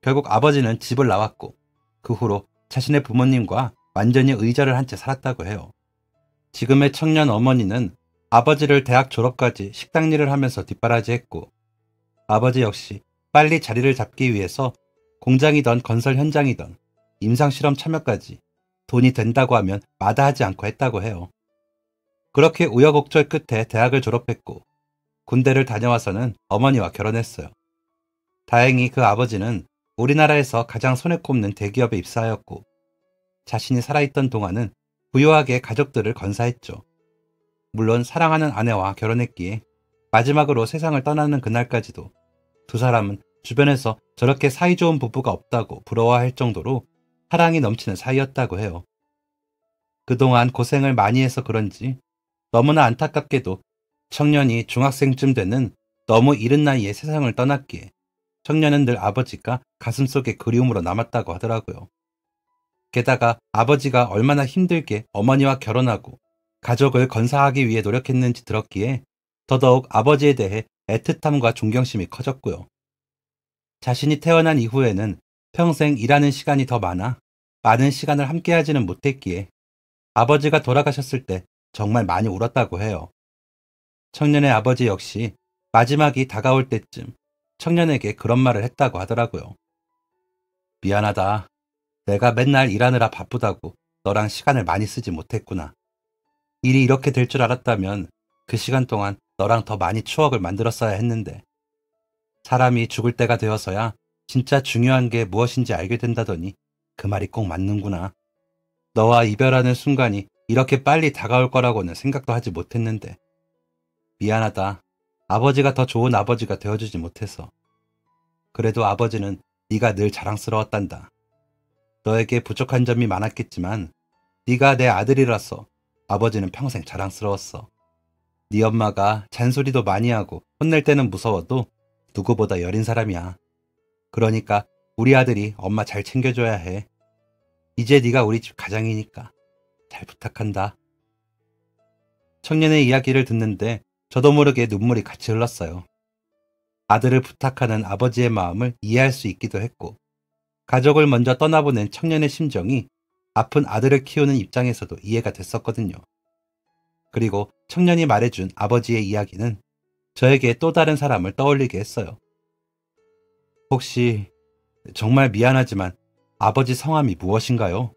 결국 아버지는 집을 나왔고 그 후로 자신의 부모님과 완전히 의절을 한 채 살았다고 해요. 지금의 청년 어머니는 아버지를 대학 졸업까지 식당 일을 하면서 뒷바라지했고, 아버지 역시 빨리 자리를 잡기 위해서 공장이던 건설 현장이던 임상실험 참여까지 돈이 된다고 하면 마다하지 않고 했다고 해요. 그렇게 우여곡절 끝에 대학을 졸업했고 군대를 다녀와서는 어머니와 결혼했어요. 다행히 그 아버지는 우리나라에서 가장 손에 꼽는 대기업에 입사하였고 자신이 살아있던 동안은 부유하게 가족들을 건사했죠. 물론 사랑하는 아내와 결혼했기에 마지막으로 세상을 떠나는 그날까지도 두 사람은 주변에서 저렇게 사이좋은 부부가 없다고 부러워할 정도로 사랑이 넘치는 사이였다고 해요. 그동안 고생을 많이 해서 그런지 너무나 안타깝게도 청년이 중학생쯤 되는 너무 이른 나이에 세상을 떠났기에 청년은 늘 아버지가 가슴속에 그리움으로 남았다고 하더라고요. 게다가 아버지가 얼마나 힘들게 어머니와 결혼하고 가족을 건사하기 위해 노력했는지 들었기에 더더욱 아버지에 대해 애틋함과 존경심이 커졌고요. 자신이 태어난 이후에는 평생 일하는 시간이 더 많은 시간을 함께하지는 못했기에 아버지가 돌아가셨을 때 정말 많이 울었다고 해요. 청년의 아버지 역시 마지막이 다가올 때쯤 청년에게 그런 말을 했다고 하더라고요. 미안하다. 내가 맨날 일하느라 바쁘다고 너랑 시간을 많이 쓰지 못했구나. 일이 이렇게 될 줄 알았다면 그 시간 동안 너랑 더 많이 추억을 만들었어야 했는데 사람이 죽을 때가 되어서야 진짜 중요한 게 무엇인지 알게 된다더니 그 말이 꼭 맞는구나. 너와 이별하는 순간이 이렇게 빨리 다가올 거라고는 생각도 하지 못했는데 미안하다. 아버지가 더 좋은 아버지가 되어주지 못해서. 그래도 아버지는 네가 늘 자랑스러웠단다. 너에게 부족한 점이 많았겠지만 네가 내 아들이라서 아버지는 평생 자랑스러웠어. 네 엄마가 잔소리도 많이 하고 혼낼 때는 무서워도 누구보다 여린 사람이야. 그러니까 우리 아들이 엄마 잘 챙겨줘야 해. 이제 네가 우리 집 가장이니까 잘 부탁한다. 청년의 이야기를 듣는데 저도 모르게 눈물이 같이 흘렀어요. 아들을 부탁하는 아버지의 마음을 이해할 수 있기도 했고 가족을 먼저 떠나보낸 청년의 심정이 아픈 아들을 키우는 입장에서도 이해가 됐었거든요. 그리고 청년이 말해준 아버지의 이야기는 저에게 또 다른 사람을 떠올리게 했어요. 혹시 정말 미안하지만 아버지 성함이 무엇인가요?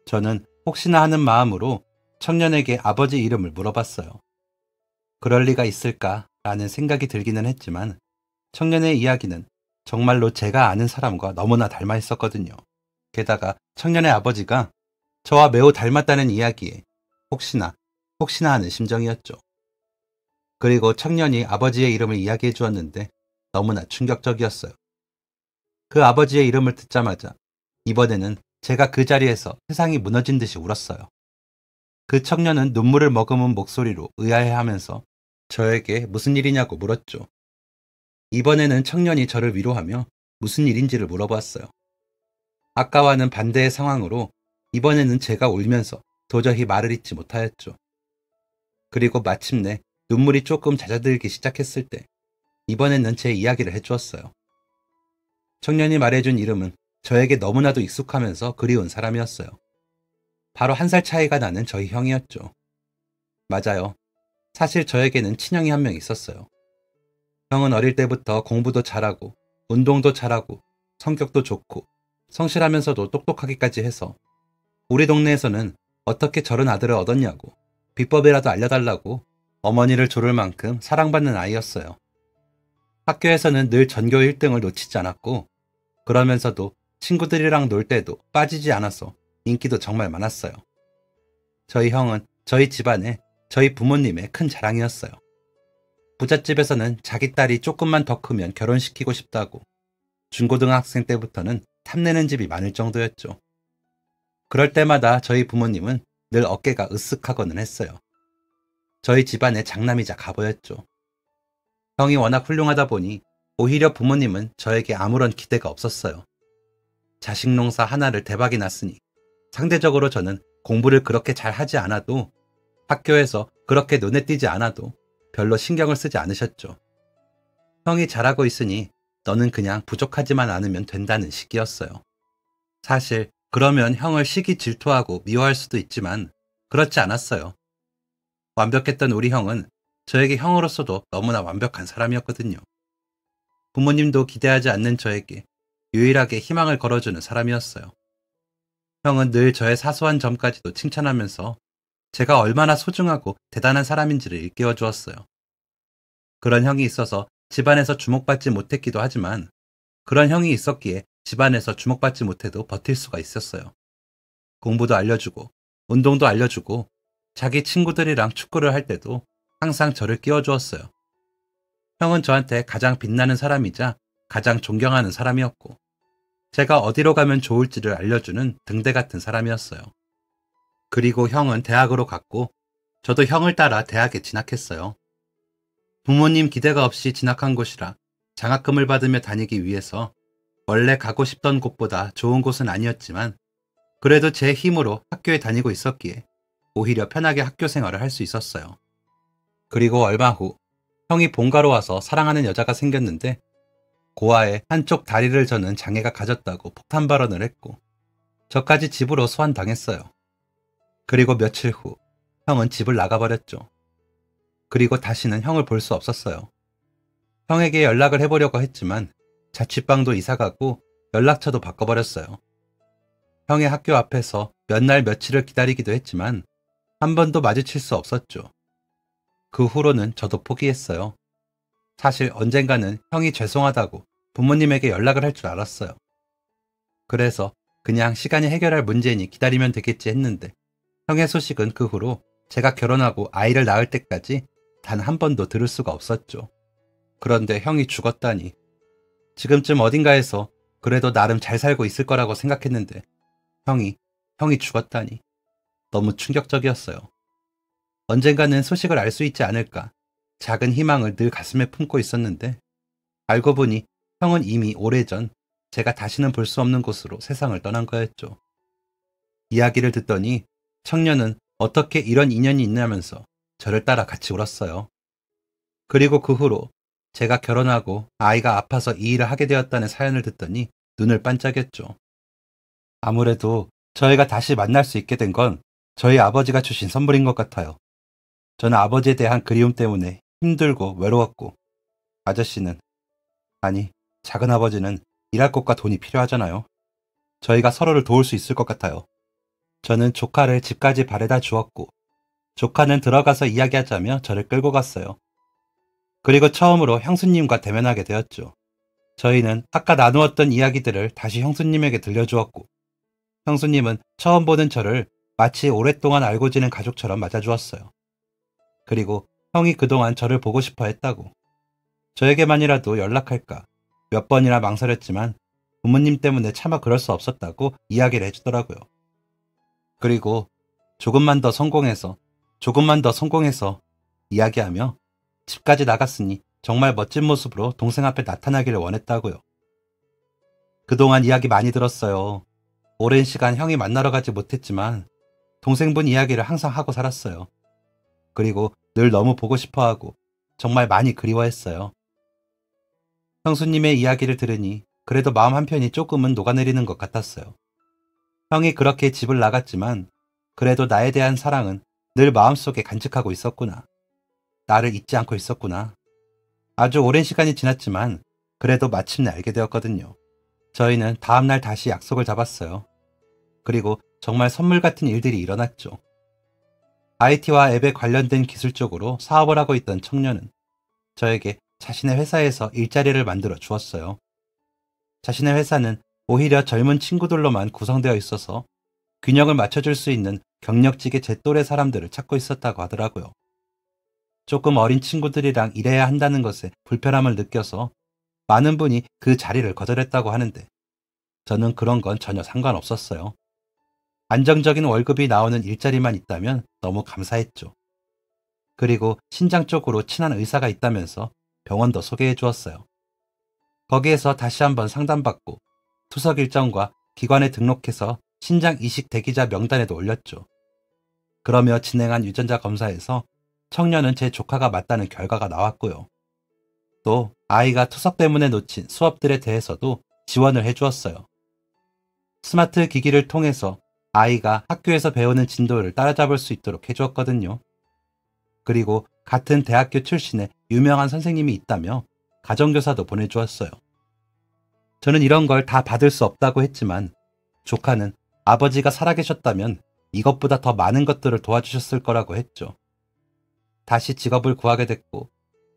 저는 혹시나 하는 마음으로 청년에게 아버지 이름을 물어봤어요. 그럴 리가 있을까라는 생각이 들기는 했지만 청년의 이야기는 정말로 제가 아는 사람과 너무나 닮아 있었거든요. 게다가 청년의 아버지가 저와 매우 닮았다는 이야기에 혹시나 하는 심정이었죠. 그리고 청년이 아버지의 이름을 이야기해 주었는데 너무나 충격적이었어요. 그 아버지의 이름을 듣자마자 이번에는 제가 그 자리에서 세상이 무너진 듯이 울었어요. 그 청년은 눈물을 머금은 목소리로 의아해하면서 저에게 무슨 일이냐고 물었죠. 이번에는 청년이 저를 위로하며 무슨 일인지를 물어봤어요. 아까와는 반대의 상황으로 이번에는 제가 울면서 도저히 말을 잇지 못하였죠. 그리고 마침내 눈물이 조금 잦아들기 시작했을 때 이번에는 제 이야기를 해주었어요. 청년이 말해준 이름은 저에게 너무나도 익숙하면서 그리운 사람이었어요. 바로 1살 차이가 나는 저희 형이었죠. 맞아요. 사실 저에게는 친형이 한 명 있었어요. 형은 어릴 때부터 공부도 잘하고 운동도 잘하고 성격도 좋고 성실하면서도 똑똑하기까지 해서 우리 동네에서는 어떻게 저런 아들을 얻었냐고 비법이라도 알려달라고 어머니를 조를 만큼 사랑받는 아이였어요. 학교에서는 늘 전교 1등을 놓치지 않았고 그러면서도 친구들이랑 놀 때도 빠지지 않아서 인기도 정말 많았어요. 저희 형은 저희 집안에 저희 부모님의 큰 자랑이었어요. 부잣집에서는 자기 딸이 조금만 더 크면 결혼시키고 싶다고 중고등학생 때부터는 탐내는 집이 많을 정도였죠. 그럴 때마다 저희 부모님은 늘 어깨가 으쓱하고는 했어요. 저희 집안의 장남이자 가보였죠. 형이 워낙 훌륭하다 보니 오히려 부모님은 저에게 아무런 기대가 없었어요. 자식 농사 하나를 대박이 났으니 상대적으로 저는 공부를 그렇게 잘 하지 않아도 학교에서 그렇게 눈에 띄지 않아도 별로 신경을 쓰지 않으셨죠. 형이 잘하고 있으니 너는 그냥 부족하지만 않으면 된다는 식이었어요. 사실 그러면 형을 시기 질투하고 미워할 수도 있지만 그렇지 않았어요. 완벽했던 우리 형은 저에게 형으로서도 너무나 완벽한 사람이었거든요. 부모님도 기대하지 않는 저에게 유일하게 희망을 걸어주는 사람이었어요. 형은 늘 저의 사소한 점까지도 칭찬하면서 제가 얼마나 소중하고 대단한 사람인지를 일깨워 주었어요. 그런 형이 있어서 집안에서 주목받지 못했기도 하지만 그런 형이 있었기에 집안에서 주목받지 못해도 버틸 수가 있었어요. 공부도 알려주고 운동도 알려주고 자기 친구들이랑 축구를 할 때도 항상 저를 끼워주었어요. 형은 저한테 가장 빛나는 사람이자 가장 존경하는 사람이었고 제가 어디로 가면 좋을지를 알려주는 등대 같은 사람이었어요. 그리고 형은 대학으로 갔고 저도 형을 따라 대학에 진학했어요. 부모님 기대가 없이 진학한 곳이라 장학금을 받으며 다니기 위해서 원래 가고 싶던 곳보다 좋은 곳은 아니었지만 그래도 제 힘으로 학교에 다니고 있었기에 오히려 편하게 학교 생활을 할 수 있었어요. 그리고 얼마 후 형이 본가로 와서 사랑하는 여자가 생겼는데 고아의 한쪽 다리를 저는 장애가 가졌다고 폭탄 발언을 했고 저까지 집으로 소환당했어요. 그리고 며칠 후 형은 집을 나가버렸죠. 그리고 다시는 형을 볼 수 없었어요. 형에게 연락을 해보려고 했지만 자취방도 이사가고 연락처도 바꿔버렸어요. 형의 학교 앞에서 몇 날 며칠을 기다리기도 했지만 한 번도 마주칠 수 없었죠. 그 후로는 저도 포기했어요. 사실 언젠가는 형이 죄송하다고 부모님에게 연락을 할 줄 알았어요. 그래서 그냥 시간이 해결할 문제니 기다리면 되겠지 했는데 형의 소식은 그 후로 제가 결혼하고 아이를 낳을 때까지 단 한 번도 들을 수가 없었죠. 그런데 형이 죽었다니. 지금쯤 어딘가에서 그래도 나름 잘 살고 있을 거라고 생각했는데 형이 죽었다니. 너무 충격적이었어요. 언젠가는 소식을 알 수 있지 않을까 작은 희망을 늘 가슴에 품고 있었는데 알고 보니 형은 이미 오래전 제가 다시는 볼 수 없는 곳으로 세상을 떠난 거였죠. 이야기를 듣더니 청년은 어떻게 이런 인연이 있냐면서 저를 따라 같이 울었어요. 그리고 그 후로 제가 결혼하고 아이가 아파서 이 일을 하게 되었다는 사연을 듣더니 눈을 반짝였죠. 아무래도 저희가 다시 만날 수 있게 된 건 저희 아버지가 주신 선물인 것 같아요. 저는 아버지에 대한 그리움 때문에 힘들고 외로웠고 아저씨는, 아니 작은아버지는 일할 곳과 돈이 필요하잖아요. 저희가 서로를 도울 수 있을 것 같아요. 저는 조카를 집까지 바래다 주었고 조카는 들어가서 이야기하자며 저를 끌고 갔어요. 그리고 처음으로 형수님과 대면하게 되었죠. 저희는 아까 나누었던 이야기들을 다시 형수님에게 들려주었고 형수님은 처음 보는 저를 마치 오랫동안 알고 지낸 가족처럼 맞아주었어요. 그리고 형이 그동안 저를 보고 싶어 했다고, 저에게만이라도 연락할까 몇 번이나 망설였지만 부모님 때문에 차마 그럴 수 없었다고 이야기를 해주더라고요. 그리고 조금만 더 성공해서 이야기하며 집까지 나갔으니 정말 멋진 모습으로 동생 앞에 나타나기를 원했다고요. 그동안 이야기 많이 들었어요. 오랜 시간 형이 만나러 가지 못했지만 동생분 이야기를 항상 하고 살았어요. 그리고 늘 너무 보고 싶어하고 정말 많이 그리워했어요. 형수님의 이야기를 들으니 그래도 마음 한편이 조금은 녹아내리는 것 같았어요. 형이 그렇게 집을 나갔지만 그래도 나에 대한 사랑은 늘 마음속에 간직하고 있었구나. 나를 잊지 않고 있었구나. 아주 오랜 시간이 지났지만 그래도 마침내 알게 되었거든요. 저희는 다음날 다시 약속을 잡았어요. 그리고 정말 선물 같은 일들이 일어났죠. IT와 앱에 관련된 기술 쪽으로 사업을 하고 있던 청년은 저에게 자신의 회사에서 일자리를 만들어 주었어요. 자신의 회사는 오히려 젊은 친구들로만 구성되어 있어서 균형을 맞춰줄 수 있는 경력직의 제 또래 사람들을 찾고 있었다고 하더라고요. 조금 어린 친구들이랑 일해야 한다는 것에 불편함을 느껴서 많은 분이 그 자리를 거절했다고 하는데 저는 그런 건 전혀 상관없었어요. 안정적인 월급이 나오는 일자리만 있다면 너무 감사했죠. 그리고 신장 쪽으로 친한 의사가 있다면서 병원도 소개해 주었어요. 거기에서 다시 한번 상담받고 투석 일정과 기관에 등록해서 신장 이식 대기자 명단에도 올렸죠. 그러며 진행한 유전자 검사에서 청년은 제 조카가 맞다는 결과가 나왔고요. 또 아이가 투석 때문에 놓친 수업들에 대해서도 지원을 해주었어요. 스마트 기기를 통해서 아이가 학교에서 배우는 진도를 따라잡을 수 있도록 해주었거든요. 그리고 같은 대학교 출신의 유명한 선생님이 있다며 가정교사도 보내주었어요. 저는 이런 걸 다 받을 수 없다고 했지만 조카는 아버지가 살아계셨다면 이것보다 더 많은 것들을 도와주셨을 거라고 했죠. 다시 직업을 구하게 됐고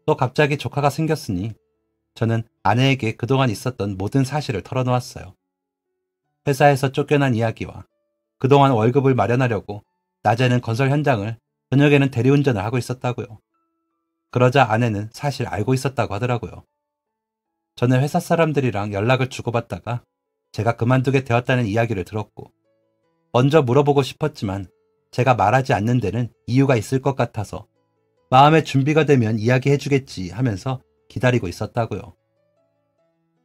또 갑자기 조카가 생겼으니 저는 아내에게 그동안 있었던 모든 사실을 털어놓았어요. 회사에서 쫓겨난 이야기와 그동안 월급을 마련하려고 낮에는 건설 현장을, 저녁에는 대리운전을 하고 있었다고요. 그러자 아내는 사실 알고 있었다고 하더라고요. 저는 회사 사람들이랑 연락을 주고받다가 제가 그만두게 되었다는 이야기를 들었고 먼저 물어보고 싶었지만 제가 말하지 않는 데는 이유가 있을 것 같아서 마음의 준비가 되면 이야기해주겠지 하면서 기다리고 있었다고요.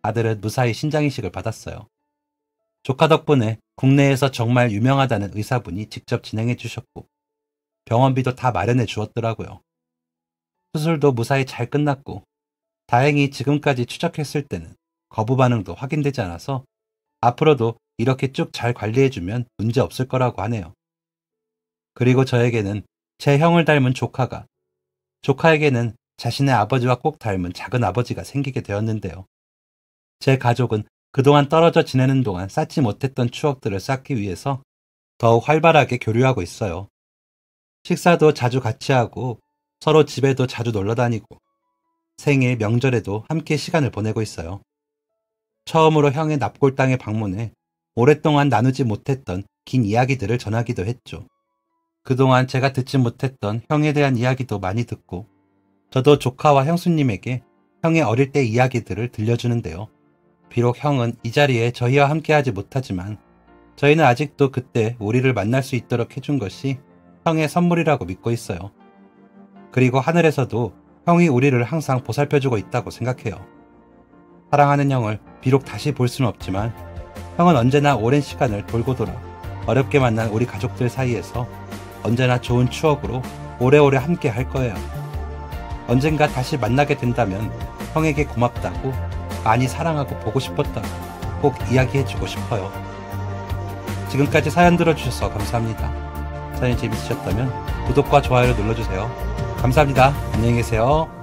아들은 무사히 신장이식을 받았어요. 조카 덕분에 국내에서 정말 유명하다는 의사분이 직접 진행해 주셨고 병원비도 다 마련해 주었더라고요. 수술도 무사히 잘 끝났고 다행히 지금까지 추적했을 때는 거부 반응도 확인되지 않아서 앞으로도 이렇게 쭉 잘 관리해주면 문제 없을 거라고 하네요. 그리고 저에게는 제 형을 닮은 조카가, 조카에게는 자신의 아버지와 꼭 닮은 작은 아버지가 생기게 되었는데요. 제 가족은 그동안 떨어져 지내는 동안 쌓지 못했던 추억들을 쌓기 위해서 더욱 활발하게 교류하고 있어요. 식사도 자주 같이 하고 서로 집에도 자주 놀러 다니고 생일, 명절에도 함께 시간을 보내고 있어요. 처음으로 형의 납골당에 방문해 오랫동안 나누지 못했던 긴 이야기들을 전하기도 했죠. 그동안 제가 듣지 못했던 형에 대한 이야기도 많이 듣고 저도 조카와 형수님에게 형의 어릴 때 이야기들을 들려주는데요. 비록 형은 이 자리에 저희와 함께하지 못하지만 저희는 아직도 그때 우리를 만날 수 있도록 해준 것이 형의 선물이라고 믿고 있어요. 그리고 하늘에서도 형이 우리를 항상 보살펴주고 있다고 생각해요. 사랑하는 형을 비록 다시 볼 수는 없지만 형은 언제나 오랜 시간을 돌고 돌아 어렵게 만난 우리 가족들 사이에서 언제나 좋은 추억으로 오래오래 함께 할 거예요. 언젠가 다시 만나게 된다면 형에게 고맙다고, 많이 사랑하고 보고 싶었다고 꼭 이야기해주고 싶어요. 지금까지 사연 들어주셔서 감사합니다. 사연이 재밌으셨다면 구독과 좋아요를 눌러주세요. 감사합니다. 안녕히 계세요.